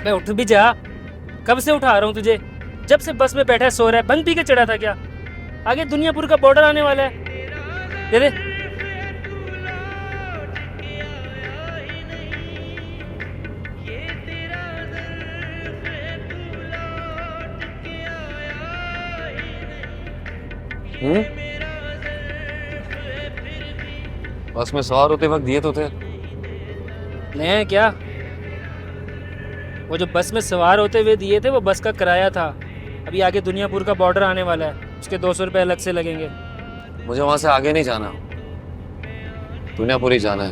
मैं उठ भी जा। कब से उठा रहा हूँ तुझे? जब से बस में बैठा है सो रहा है। भंग पी के चढ़ा था क्या? आगे दुनियापुर का बॉर्डर आने वाला है। दे दे। बस में सवार होते वक्त दिए तो थे। नहीं क्या? वो जो बस में सवार होते हुए दिए थे वो बस का किराया था। अभी आगे दुनियापुर का बॉर्डर आने वाला है, उसके 200 रुपये अलग से लगेंगे। मुझे वहां से आगे नहीं जाना, दुनियापुरी जाना है।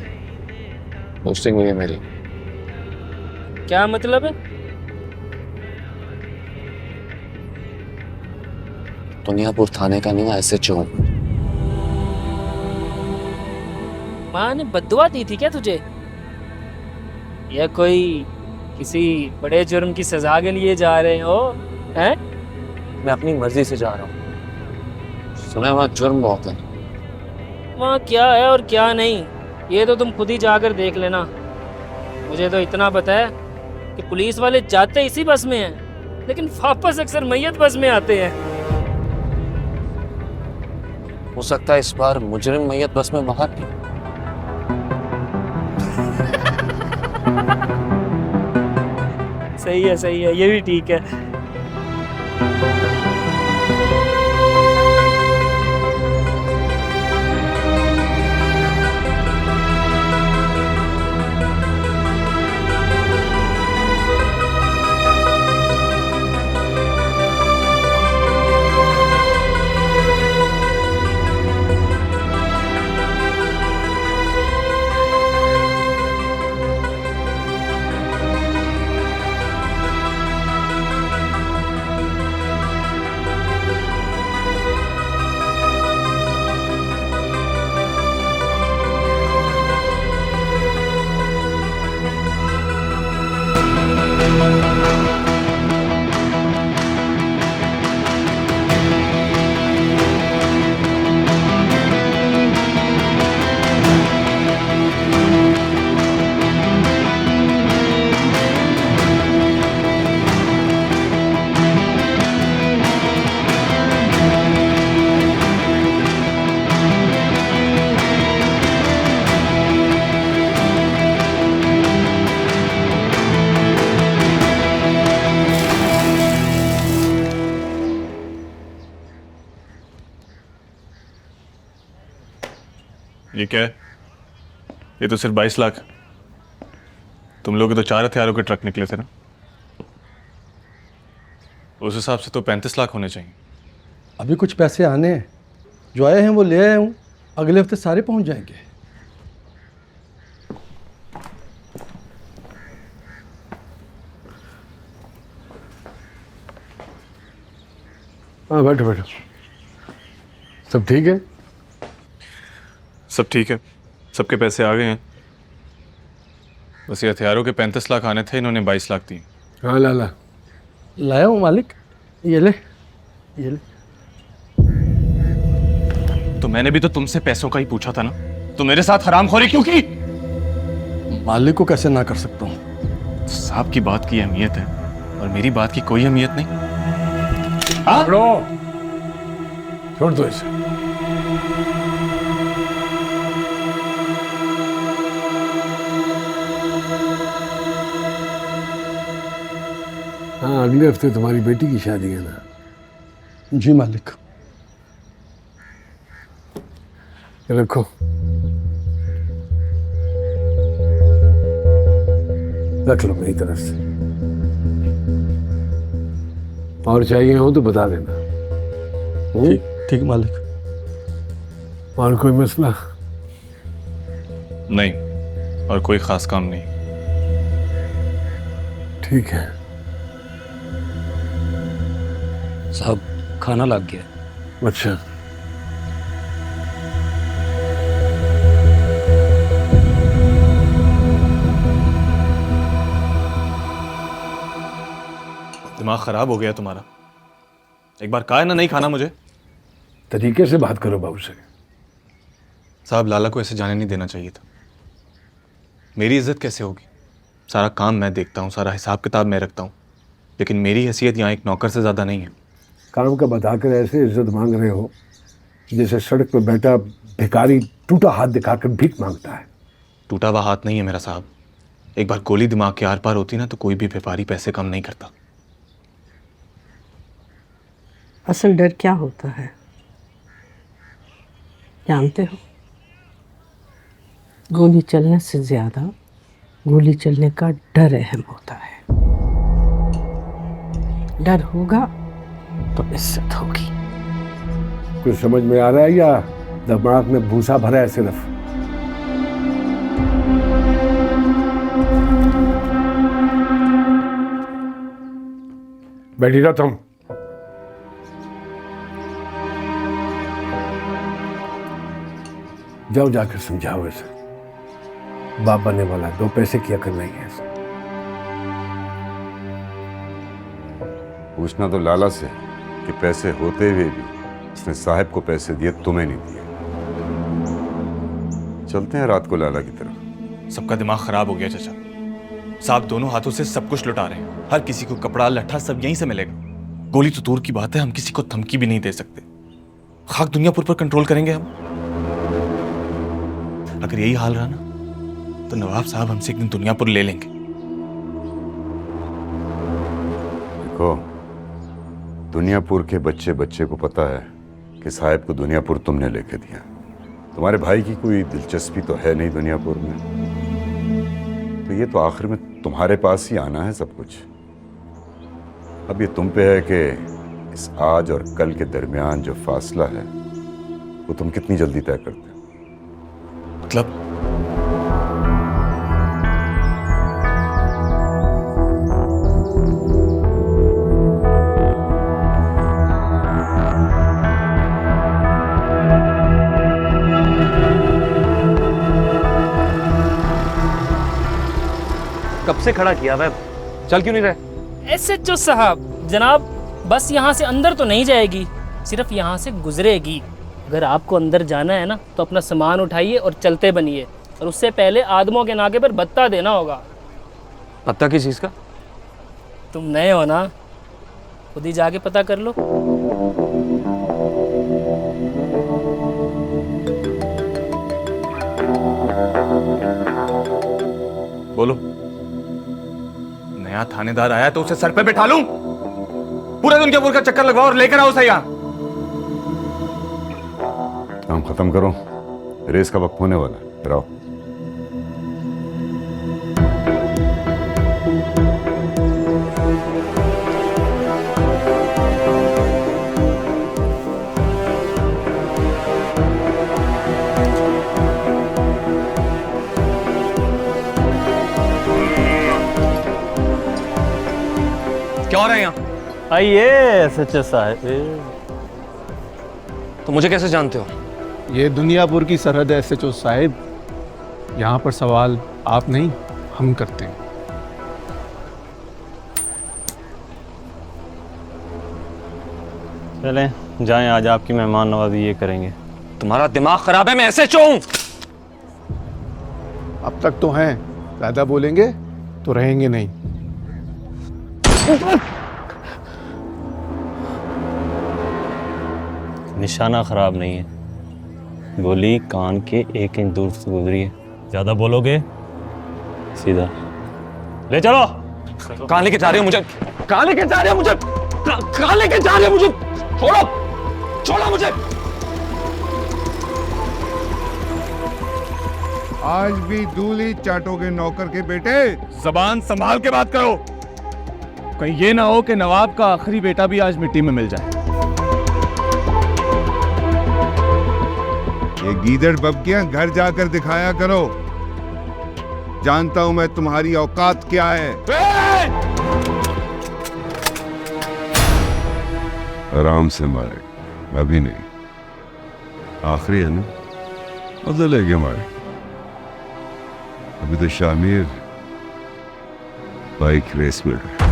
पोस्टिंग हुई है मेरी। क्या मतलब है? दुनियापुर थाने का नहीं, SHO। माँ ने बद्दुआ दी थी क्या तुझे? या कोई किसी बड़े जुर्म की सजा के लिए जा रहे हो? हैं? मैं अपनी मर्जी से जा रहा हूँ। सुना है वहाँ जुर्म बहुत है। वहाँ क्या है और क्या नहीं, ये तो तुम खुद ही जाकर देख लेना। मुझे तो इतना पता है कि पुलिस वाले जाते इसी बस में हैं, लेकिन वापस अक्सर मैयत बस में आते हैं। हो सकता है इस बार मुजरिम मैयत बस में बाहर थी। सही है, ये भी ठीक है। ये क्या है? ये तो सिर्फ 22 लाख। तुम लोग तो 4 हथियारों के ट्रक निकले थे ना? उस हिसाब से तो 35 लाख होने चाहिए। अभी कुछ पैसे आने हैं, जो आए हैं वो ले आया हूँ। अगले हफ्ते सारे पहुँच जाएंगे। हाँ बैठो बैठो। सब ठीक है? सब ठीक है, सबके पैसे आ गए हैं। बस ये हथियारों के 35 लाख आने थे, इन्होंने 22 लाख दिए। हाँ ला लाया हूँ मालिक। ये ले। तो मैंने भी तो तुमसे पैसों का ही पूछा था ना, तो मेरे साथ हरामखोरी क्यों की? मालिक को कैसे ना कर सकता हूँ? साहब की बात की अहमियत है और मेरी बात की कोई अहमियत नहीं। हाँ? छोड़ दो इसे। हाँ, अगले हफ्ते तुम्हारी बेटी की शादी है ना? जी मालिक। रखो। रख लो मेरी तरफ से। और चाहिए हो तो बता देना। ठीक मालिक। और कोई मसला? नहीं, और कोई खास काम नहीं। ठीक है। साहब खाना लग गया। अच्छा, दिमाग खराब हो गया तुम्हारा? एक बार कहा है ना नहीं खाना मुझे। तरीके से बात करो बाबू से। साहब लाला को ऐसे जाने नहीं देना चाहिए था। मेरी इज्जत कैसे होगी? सारा काम मैं देखता हूँ, सारा हिसाब किताब मैं रखता हूँ, लेकिन मेरी हैसियत यहाँ एक नौकर से ज़्यादा नहीं है। काम का बताकर ऐसे इज्जत मांग रहे हो जैसे सड़क पर बैठा भिखारी टूटा हाथ दिखाकर भीख मांगता है। टूटा हुआ हाथ नहीं है मेरा साहब। एक बार गोली दिमाग के आर पार होती ना तो कोई भी व्यापारी पैसे कम नहीं करता। असल डर क्या होता है जानते हो? गोली चलने से ज्यादा गोली चलने का डर अहम होता है। डर होगा तो इज्जत होगी। कुछ समझ में आ रहा है या दिमाग में भूसा भरा है सिर्फ? बैठी रहो तुम। जाओ जाकर समझाओ इसे। बाप बनने वाला 2 पैसे की अकल नहीं है। पूछना तो लाला से कि पैसे होते हुए भी उसने साहब को पैसे दिए, तुम्हें नहीं दिए। चलते हैं रात को लाला की तरफ। सबका दिमाग खराब हो गया चाचा साहब, दोनों हाथों से सब कुछ लुटा रहे हैं। हर किसी को कपड़ा लट्ठा सब यहीं से मिलेगा। गोली तो दूर की बात है, हम किसी को धमकी भी नहीं दे सकते। खाक दुनियापुर पर कंट्रोल करेंगे हम। अगर यही हाल रहा ना तो नवाब साहब हमसे एक दिन दुनियापुर ले लेंगे। देखो, दुनियापुर के बच्चे बच्चे को पता है कि साहब को दुनियापुर तुमने लेके दिया। तुम्हारे भाई की कोई दिलचस्पी तो है नहीं दुनियापुर में, तो ये तो आखिर में तुम्हारे पास ही आना है सब कुछ। अब ये तुम पे है कि इस आज और कल के दरमियान जो फासला है वो तुम कितनी जल्दी तय करते हो। मतलब कब से खड़ा किया हुआ है, चल क्यों नहीं रहे? SHO साहब, जनाब बस यहाँ से अंदर तो नहीं जाएगी, सिर्फ यहाँ से गुजरेगी। अगर आपको अंदर जाना है ना तो अपना सामान उठाइए और चलते बनिए, और उससे पहले आदमों के नाके पर भत्ता देना होगा। पता किस चीज का? तुम नए हो ना, खुद ही जाके पता कर लो। बोलो। नया थानेदार आया तो उसे सर पे बैठा लूं? पूरा दुनियापुर का चक्कर लगवाओ और लेकर आओ उसे यहाँ। काम खत्म करो, रेस का वक्त होने वाला है। फिर आओ। क्या हो रहा है यहाँ? आइए SHO साहब। तो मुझे कैसे जानते हो? ये दुनियापुर की सरहद है SHO साहिब। यहाँ पर सवाल आप नहीं हम करते हैं। चलें जाएं, आज आपकी मेहमान नवाजी ये करेंगे। तुम्हारा दिमाग खराब है, मैं SHO हूँ। अब तक तो हैं, ज़्यादा बोलेंगे तो रहेंगे नहीं। निशाना खराब नहीं है, गोली कान के 1 इंच दूर से गुजरी है। ज्यादा बोलोगे सीधा ले चलो। कहाँ लेके जा रहे हो मुझे? कहाँ लेके जा रहे हो मुझे? कहाँ लेके जा रहे हो मुझे? छोड़ो, छोड़ो मुझे। आज भी दूली चाटोगे नौकर के बेटे। जबान संभाल के बात करो, कहीं ये ना हो कि नवाब का आखिरी बेटा भी आज मिट्टी में मिल जाए। ये गीदड़ बब्कियां घर जाकर दिखाया करो। जानता हूं मैं तुम्हारी औकात क्या है। आराम से मारे, अभी नहीं। आखिरी है ना, मजा लेके मारे। अभी तो शामिर बाइक रेस में है।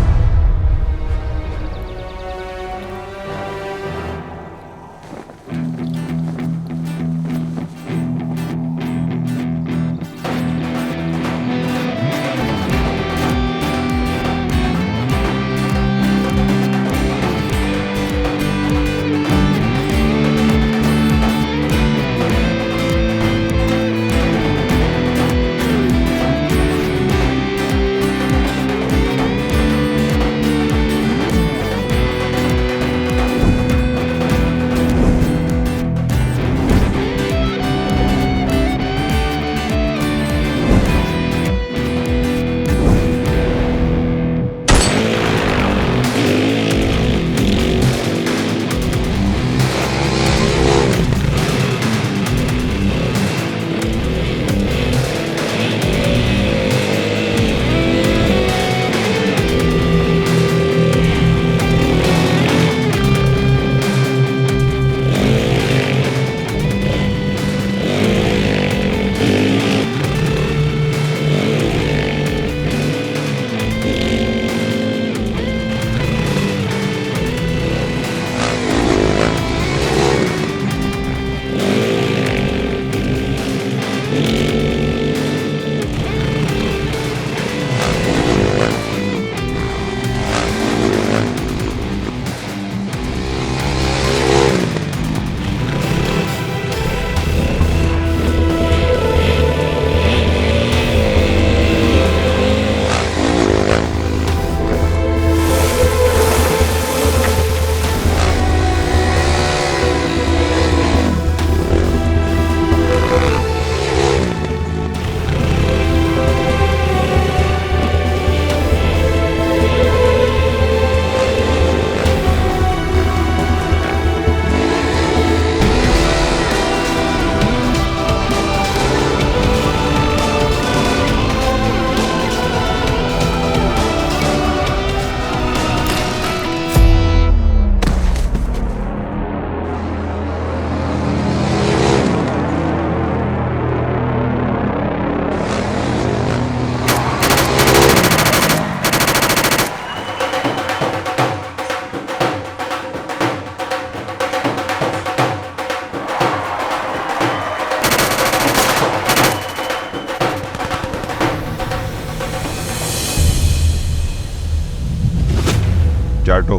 चाटो।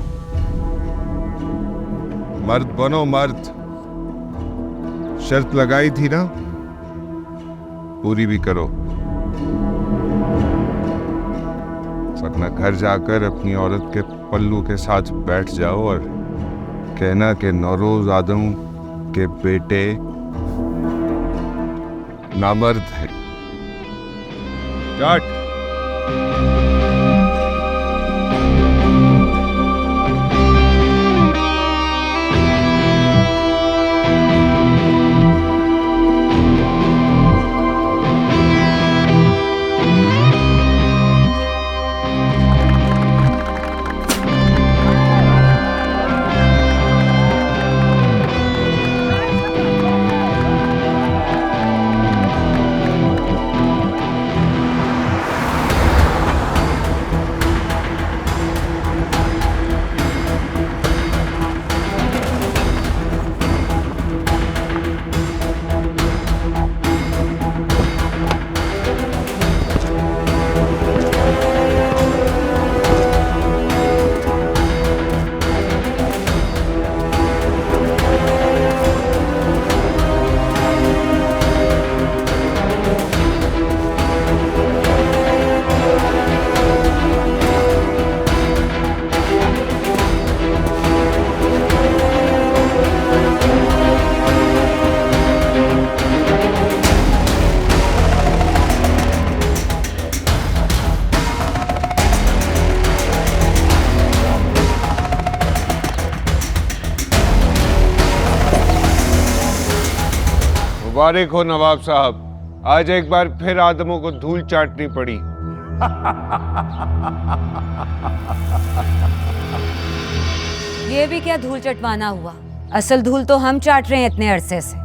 मर्द बनो मर्द। शर्त लगाई थी ना, पूरी भी करो, वरना घर जाकर अपनी औरत के पल्लू के साथ बैठ जाओ और कहना कि नौरोज आदम के बेटे नामर्द है। चाट। मुबारक हो नवाब साहब, आज एक बार फिर आदमों को धूल चाटनी पड़ी। ये भी क्या धूल चटवाना हुआ? असल धूल तो हम चाट रहे हैं इतने अरसे से।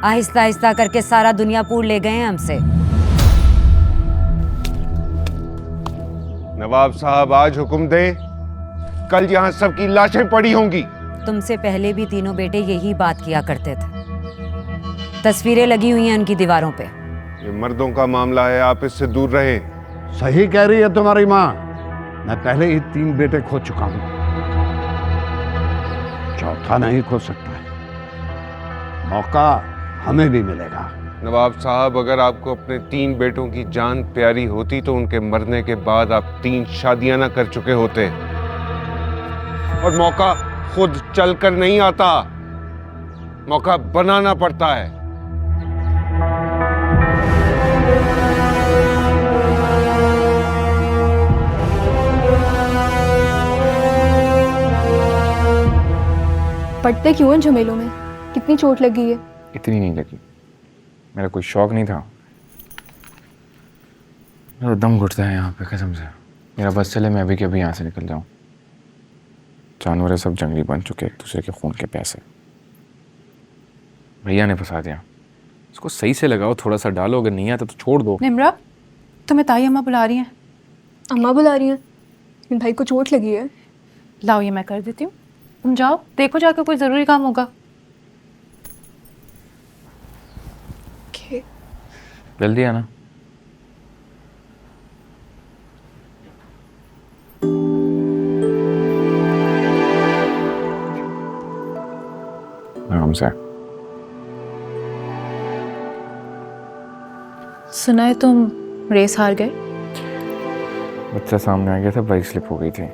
आहिस्ता आहिस्ता करके सारा दुनियापुर ले गए हैं हमसे। नवाब साहब आज हुक्म दें, कल यहाँ सबकी लाशें पड़ी होंगी। तुमसे पहले भी तीनों बेटे यही बात किया करते थे। तस्वीरें लगी हुई हैं उनकी दीवारों पे। ये मर्दों का मामला है, आप इससे दूर रहें। सही कह रही है तुम्हारी माँ, मैं पहले ही 3 बेटे खो चुका हूं, चौथा नहीं खो सकता है। मौका हमें भी मिलेगा। नवाब साहब, अगर आपको अपने 3 बेटों की जान प्यारी होती तो उनके मरने के बाद आप 3 शादियां ना कर चुके होते। और मौका खुद चलकर नहीं आता, मौका बनाना पड़ता है। पड़ते क्यों हैं झमेलों में? कितनी चोट लगी है? इतनी नहीं लगी, मेरा कोई शौक नहीं था। मेरा दम घुटता है यहाँ पे कसम से। मेरा बस चले मैं अभी के अभी यहाँ से निकल जाऊँ। जानवर सब जंगली बन चुके, एक दूसरे के खून के प्यासे। भैया ने फंसा दिया, इसको सही से लगाओ, थोड़ा सा डालो, अगर नहीं आता तो छोड़ दो। निम्रा, तुम्हें ताई अम्मा बुला रही हैं। अम्मा बुला रही हैं? इन भाई को चोट लगी है। लाओ ये मैं कर देती हूँ, तुम जाओ देखो जाकर, कोई ज़रूरी काम होगा। जल्दी आना। आराम से। सुना है तुम रेस हार गए? बच्चा सामने आ गया था, बाइक स्लिप हो गई थी।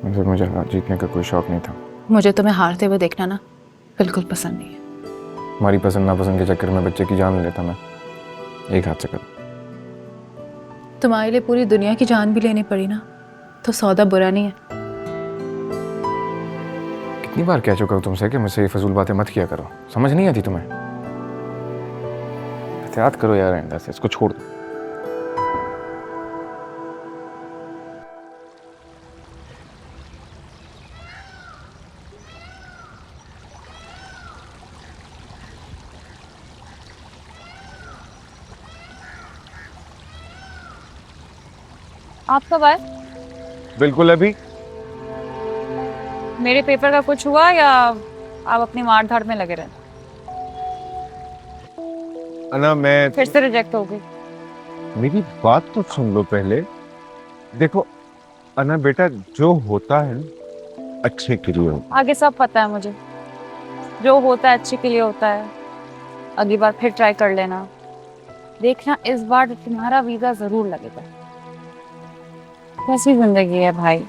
फिर मुझे जीतने का कोई शौक नहीं था। मुझे तुम्हें हारते हुए देखना ना बिल्कुल पसंद नहीं है। हमारी पसंद नापसंद के चक्कर में बच्चे की जान ले लेता मैं, एक हाथ से कर। तुम्हारे लिए पूरी दुनिया की जान भी लेनी पड़ी ना, तो सौदा बुरा नहीं है। कितनी बार कह चुका हूँ तुमसे कि मुझसे ये फजूल बातें मत किया करो, समझ नहीं आती तुम्हें? एहतियात करो यार, आइंदा से इसको छोड़ दो। आप कब आए? बिल्कुल अभी। मेरे पेपर का कुछ हुआ या आप अपनी मार धाड़ में लगे रहे? अना मैं फिर से रिजेक्ट हो गई। मेरी बात तो सुन लो पहले। देखो अना बेटा, जो होता है ना अच्छे के लिए होता आगे सब पता है मुझे, जो होता है अच्छे के लिए होता है। अगली बार फिर ट्राई कर लेना, देखना इस बार तुम्हारा वीजा जरूर लगेगा। कैसी जिंदगी है भाई? है।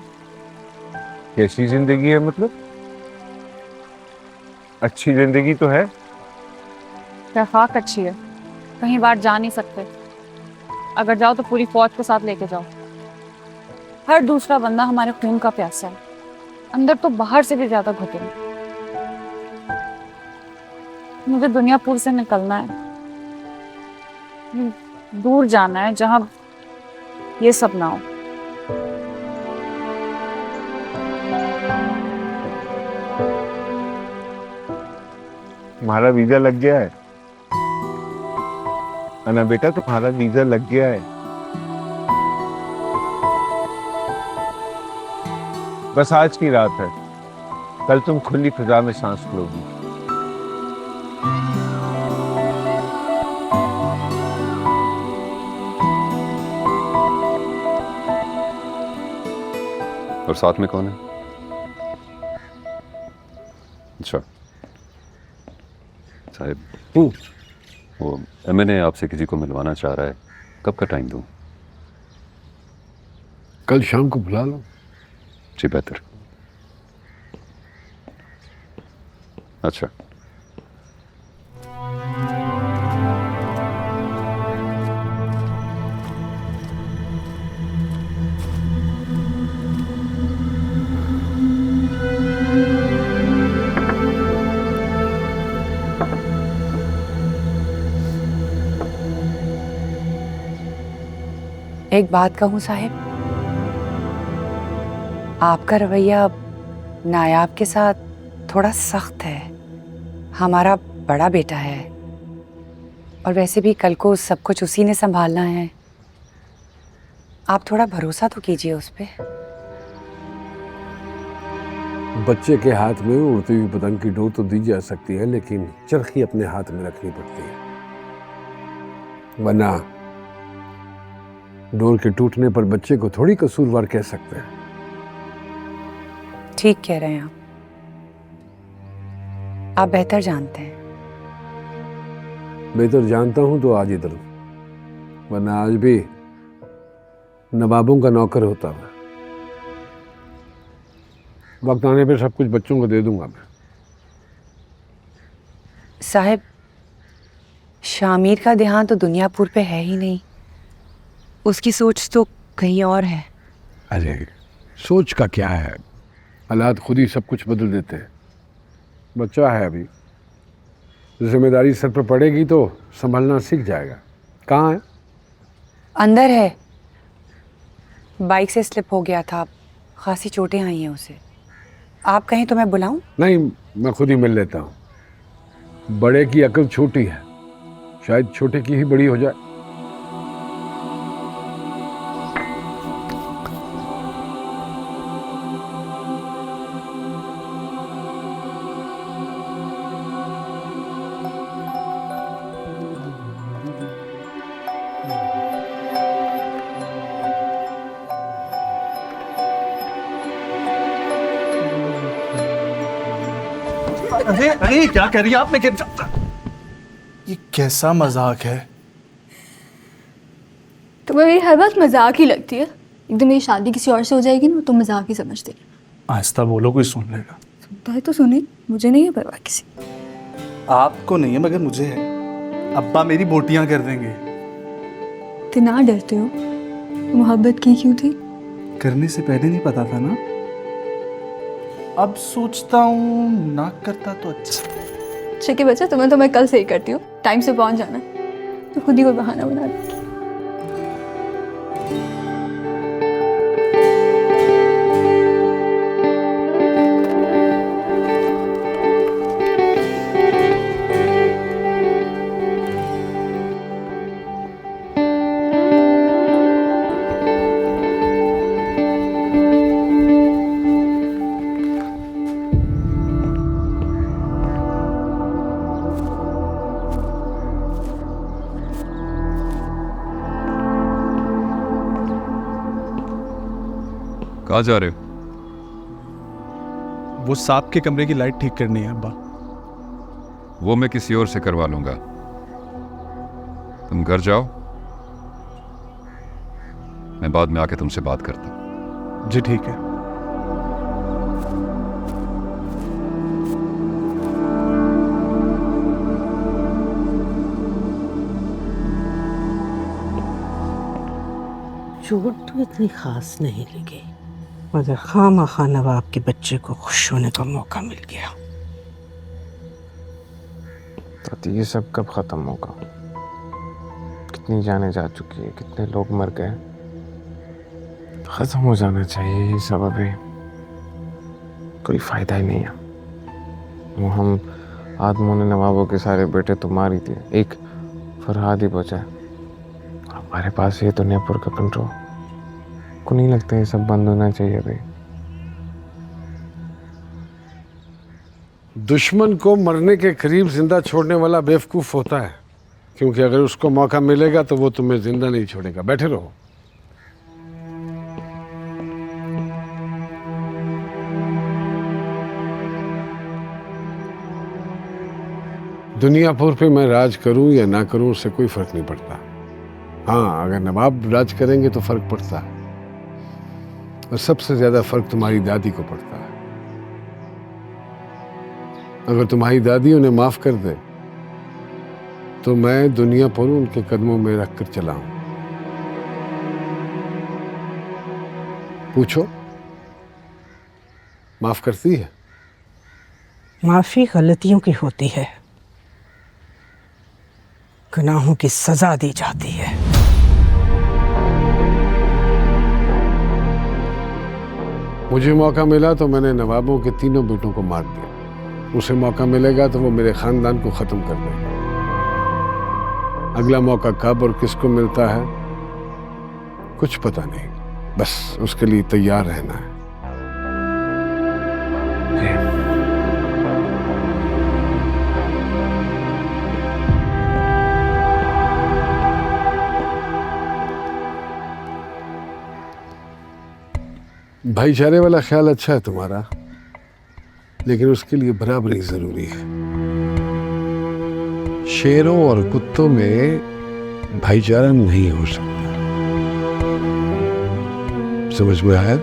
कैसी जिंदगी है मतलब? अच्छी जिंदगी तो है। रफाक अच्छी है, कहीं बाहर जा नहीं सकते, अगर जाओ तो पूरी फौज के साथ लेके जाओ। हर दूसरा बंदा हमारे खून का प्यासा है, अंदर तो बाहर से भी ज्यादा घुटेंगे। मुझे दुनियापुर से निकलना है, दूर जाना है जहां ये सब ना हो। तुम्हारा वीजा लग गया है अना बेटा, तुम्हारा वीजा लग गया है। बस आज की रात है, कल तुम खुली फिजा में सांस लोगी। और साथ में कौन है? अच्छा साहिब, वो एमएनए आपसे किसी को मिलवाना चाह रहा है, कब का टाइम दूं? कल शाम को बुला लो। जी बेहतर। अच्छा एक बात कहूँ साहिब, आपका रवैया नायाब के साथ थोड़ा सख्त है। हमारा बड़ा बेटा है और वैसे भी कल को सब कुछ उसी ने संभालना है। आप थोड़ा भरोसा तो कीजिए उस पे। बच्चे के हाथ में उड़ती हुई पतंग की डोर तो दी जा सकती है, लेकिन चरखी अपने हाथ में रखनी पड़ती है, वरना डोर के टूटने पर बच्चे को थोड़ी कसूरवार कह सकते हैं। ठीक कह रहे हैं आप बेहतर जानते हैं। बेहतर जानता हूं तो आज इधर हूं, वरना आज भी नवाबों का नौकर होता मैं। वक्त आने पे सब कुछ बच्चों को दे दूंगा मैं। साहिब, शामिर का ध्यान तो दुनियापुर पे है ही नहीं, उसकी सोच तो कहीं और है। अरे सोच का क्या है, हालात खुद ही सब कुछ बदल देते हैं। बच्चा है अभी, जिम्मेदारी सर पर पड़ेगी तो संभलना सीख जाएगा। कहाँ है? अंदर है, बाइक से स्लिप हो गया था, खासी चोटें आई हैं उसे। आप कहें तो मैं बुलाऊं? नहीं, मैं खुद ही मिल लेता हूँ। बड़े की अकल छोटी है, शायद छोटे की ही बड़ी हो जाए। अरे अरे क्या कर रही है आप? ये कैसा मजाक है? तुम्हें मेरी हर बात मजाक ही लगती है। एकदम मेरी शादी किसी और से हो जाएगी ना तो मजाक ही समझते। आहिस्ता बोलो, कोई सुन लेगा। सुनता है तो सुने, मुझे नहीं है परवाह किसी। आपको नहीं है मगर मुझे है। अब्बा मेरी बोटियां कर देंगे। इतना डरते हो? मोहब्बत की क्यों थी? करने से पहले नहीं पता था ना। अब सोचता हूँ ना करता तो अच्छा। शिकी बच्चा, तुम्हें तो मैं कल से ही करती हूँ। टाइम से पहुँच जाना, तो खुद ही कोई बहाना बना दूँगी। कहाँ जा रहे हो? वो सांप के कमरे की लाइट ठीक करनी है अब्बा। वो मैं किसी और से करवा लूंगा। तुम घर जाओ, मैं बाद में आके तुमसे बात करता हूँ। जी ठीक है। चोट तो इतनी खास नहीं लगी, मगर खामखा नवाब के बच्चे को खुश होने का मौका मिल गया। तो ये सब कब खत्म होगा? कितनी जाने जा चुकी है, कितने लोग मर गए। खत्म हो जाना चाहिए ये सब। अभी कोई फायदा ही नहीं है। वो हम आदमों ने नवाबों के सारे बेटे तो मार ही दिए, एक फरहाद ही बचा है। हमारे पास ये दुनियापुर का कंट्रोल। को नहीं लगता ये सब बंद होना चाहिए अभी? दुश्मन को मरने के करीब जिंदा छोड़ने वाला बेवकूफ होता है, क्योंकि अगर उसको मौका मिलेगा तो वो तुम्हें जिंदा नहीं छोड़ेगा। बैठे रहो। दुनियापुर पे मैं राज करूं या ना करूं उससे कोई फर्क नहीं पड़ता। हाँ, अगर नवाब राज करेंगे तो फर्क पड़ता है, और सबसे ज्यादा फर्क तुम्हारी दादी को पड़ता है। अगर तुम्हारी दादी उन्हें माफ कर दे तो मैं दुनियापुर उनके कदमों में रख कर चलाऊं। पूछो, माफ करती है? माफी गलतियों की होती है, गुनाहों की सजा दी जाती है। मुझे मौका मिला तो मैंने नवाबों के तीनों बेटों को मार दिया। उसे मौका मिलेगा तो वो मेरे खानदान को खत्म कर देगा। अगला मौका कब और किसको मिलता है कुछ पता नहीं, बस उसके लिए तैयार रहना है। भाईचारे वाला ख्याल अच्छा है तुम्हारा, लेकिन उसके लिए बराबरी जरूरी है। शेरों और कुत्तों में भाईचारा नहीं हो सकता। समझ में आया?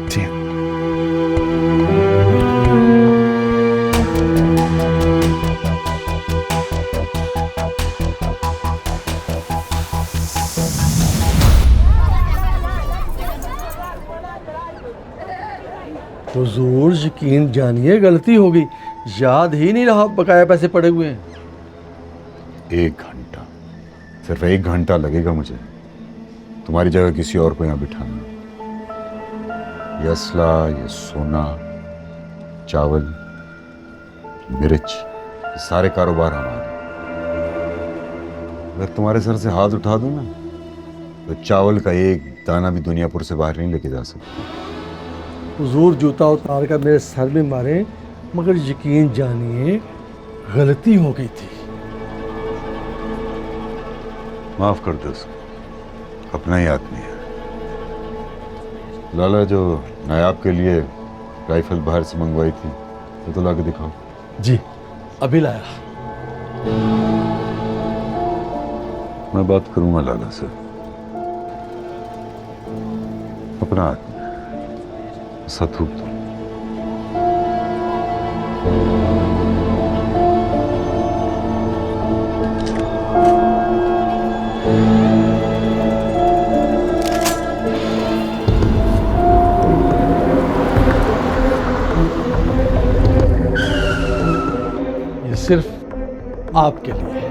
जी। हुजूर यकीन जानिए गलती हो गई, याद ही नहीं रहा बकाया पैसे पड़े हुए हैं। 1 घंटा, सिर्फ 1 घंटा लगेगा मुझे तुम्हारी जगह किसी और को यहाँ बिठाना। ये असला, ये सोना, चावल, मिर्च, ये सारे कारोबार हमारे। अगर तुम्हारे सर से हाथ उठा दूं ना तो चावल का एक दाना भी दुनियापुर से बाहर नहीं लेके जा सकता। हुजूर जूता उतार कर मेरे सर में मारे, मगर यकीन जानिए गलती हो गई थी। माफ कर दो उसको, अपना ही आदमी है। लाला, जो नायाब के लिए राइफल बाहर से मंगवाई थी वो तो लाके दिखाओ। जी अभी लाया। मैं बात करूंगा लाला से। अपना आदमी सतूप दो। ये सिर्फ आपके लिए है।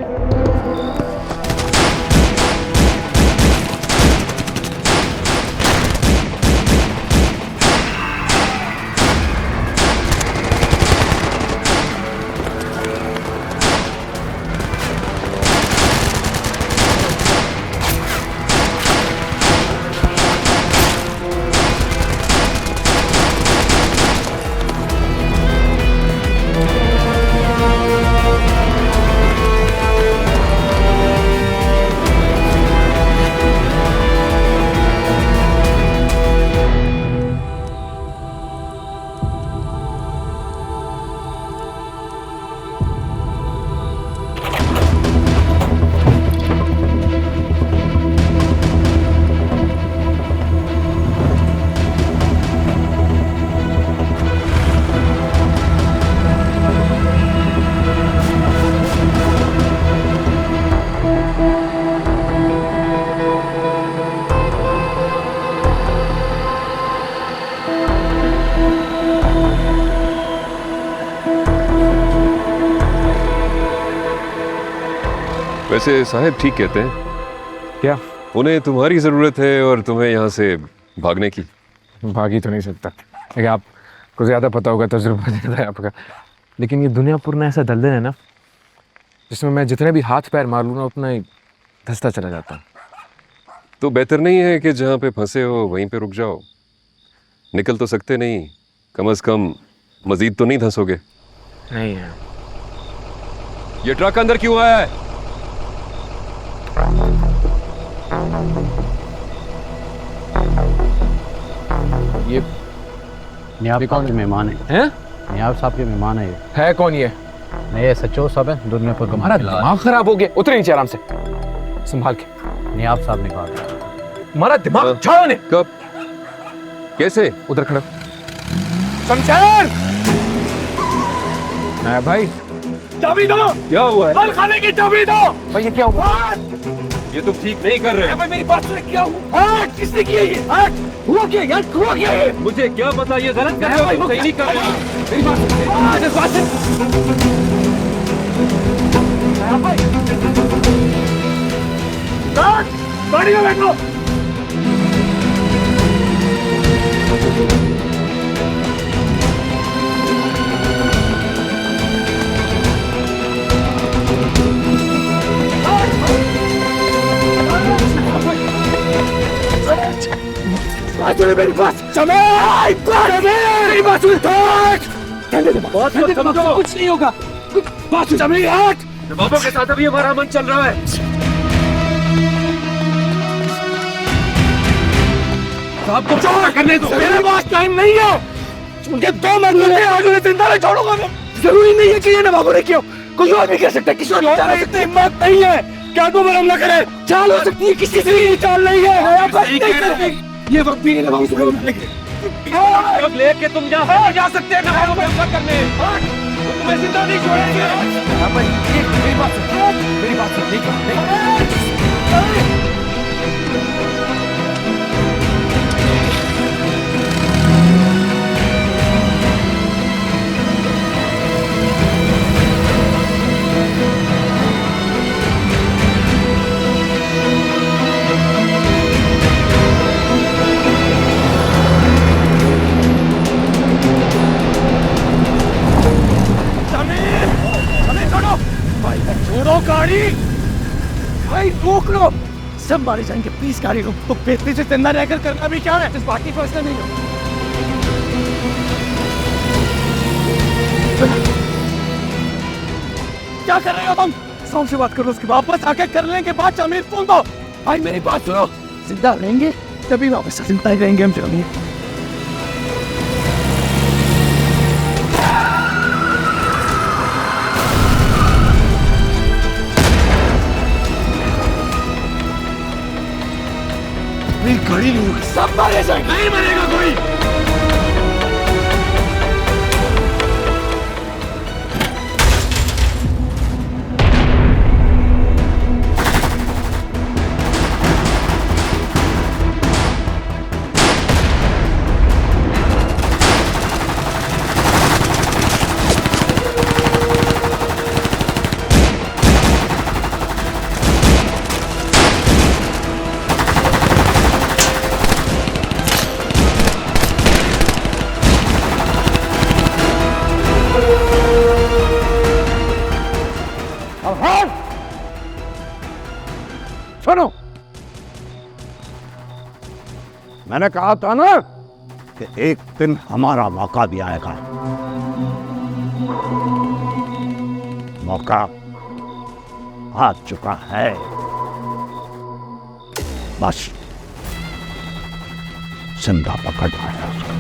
वैसे साहब ठीक कहते हैं। क्या? उन्हें तुम्हारी जरूरत है और तुम्हें यहाँ से भागने की। भाग ही तो नहीं सकता, लेकिन आपको ज़्यादा पता होगा, तजुर्बा ज़्यादा है आपका। लेकिन ये दुनियापुर ना ऐसा दलदल है ना, जिसमें मैं जितने भी हाथ पैर मार लूँ ना उतना ही धंसता चला जाता। तो बेहतर नहीं है कि जहाँ पे फंसे हो वहीं पे रुक जाओ? निकल तो सकते नहीं, कम से कम मजीद तो नहीं धंसोगे। नहीं है। ये ट्रक अंदर क्यों आया है? ये नियाब साहब के मेहमान हैं? नियाब साहब के मेहमान है ये। है कौन ये? नए सचो साहब है दुनियापुर का। हमारा दिमाग खराब हो गया। उतरे नीचे आराम से, संभाल के। नियाब साहब ने कहा हमारा दिमाग छाड़ो ने। कब? कैसे? उधर खड़ा शमशेर। नया भाई चाबी दो। क्या हुआ है? फल खाने की चाबी दो। भाई ये क्या हुआ? ये तुम ठीक नहीं कर रहे। भाई मेरी बात सुन, क्या हुआ? किसने किया ये? हुआ क्या यार? हुआ क्या ये? मुझे क्या पता, ये गलत कर रहे हो, सही नहीं कर रहे हो। मेरी बात सुन। गाड़ी में बैठो। मेरी बात मेरी बात सुन। कुछ नहीं होगा। बात सुन मेरी। बाबा के साथ अभी हमारा मन चल रहा है। साहब को छोड़ करने दो। मेरे पास टाइम नहीं है। उनके 2 मरने आज उन्हें जिंदा नहीं छोड़ूंगा मैं। जरूरी नहीं है कि ये नवाबों ने क्यों, कोई और भी कर सकता है। किसी और इतनी हिम्मत नहीं है। क्या तुम हमला करे? चाल हो सकती है, किसी से भी चाल नहीं है। ये वक्त भी नहीं नवाबों से लेके तुम जा सकते हैं नवाबों पे हमला करने। तुम्हें जिंदा नहीं छोड़ेंगे। मेरी बात सुन। मेरी बात सुन। छोड़ो गाड़ी। भाई रोक लो, सब मारे जाएंगे। प्लीज गाड़ी रोक। तो बेहतरी से जिंदा रहकर करना भी क्या है? इस बात की फैसला नहीं हो। क्या कर रहे हो तुम? साउंड से बात करो, उसके वापस आके कर लेंगे बात। जमीर फोन दो। भाई मेरी बात सुनो, जिंदा रहेंगे तभी वापस जिंदा ही रहेंगे हम। जमीर घड़ी नहीं होगी, सब मारे जाएंगे। नहीं मरेगा कोई। सुनो, मैंने कहा था ना कि एक दिन हमारा मौका भी आएगा। मौका आ चुका है। बस जिंदा पकड़ना है उसको।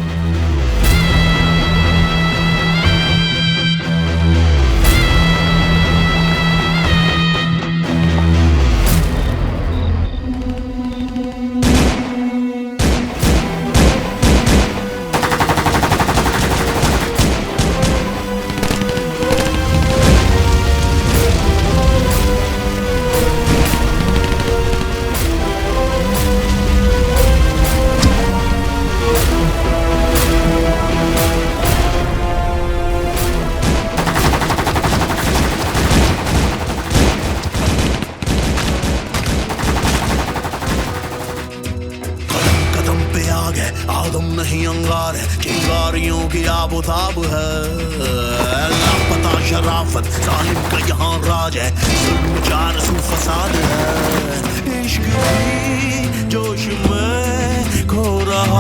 आग है, आदम नहीं अंगार है, चिंगारियों की आबोताब है। लापता शराफत जालिम का यहाँ राज है, जुल्म जानसू फसाद है। इश्क भी जोश में खो रहा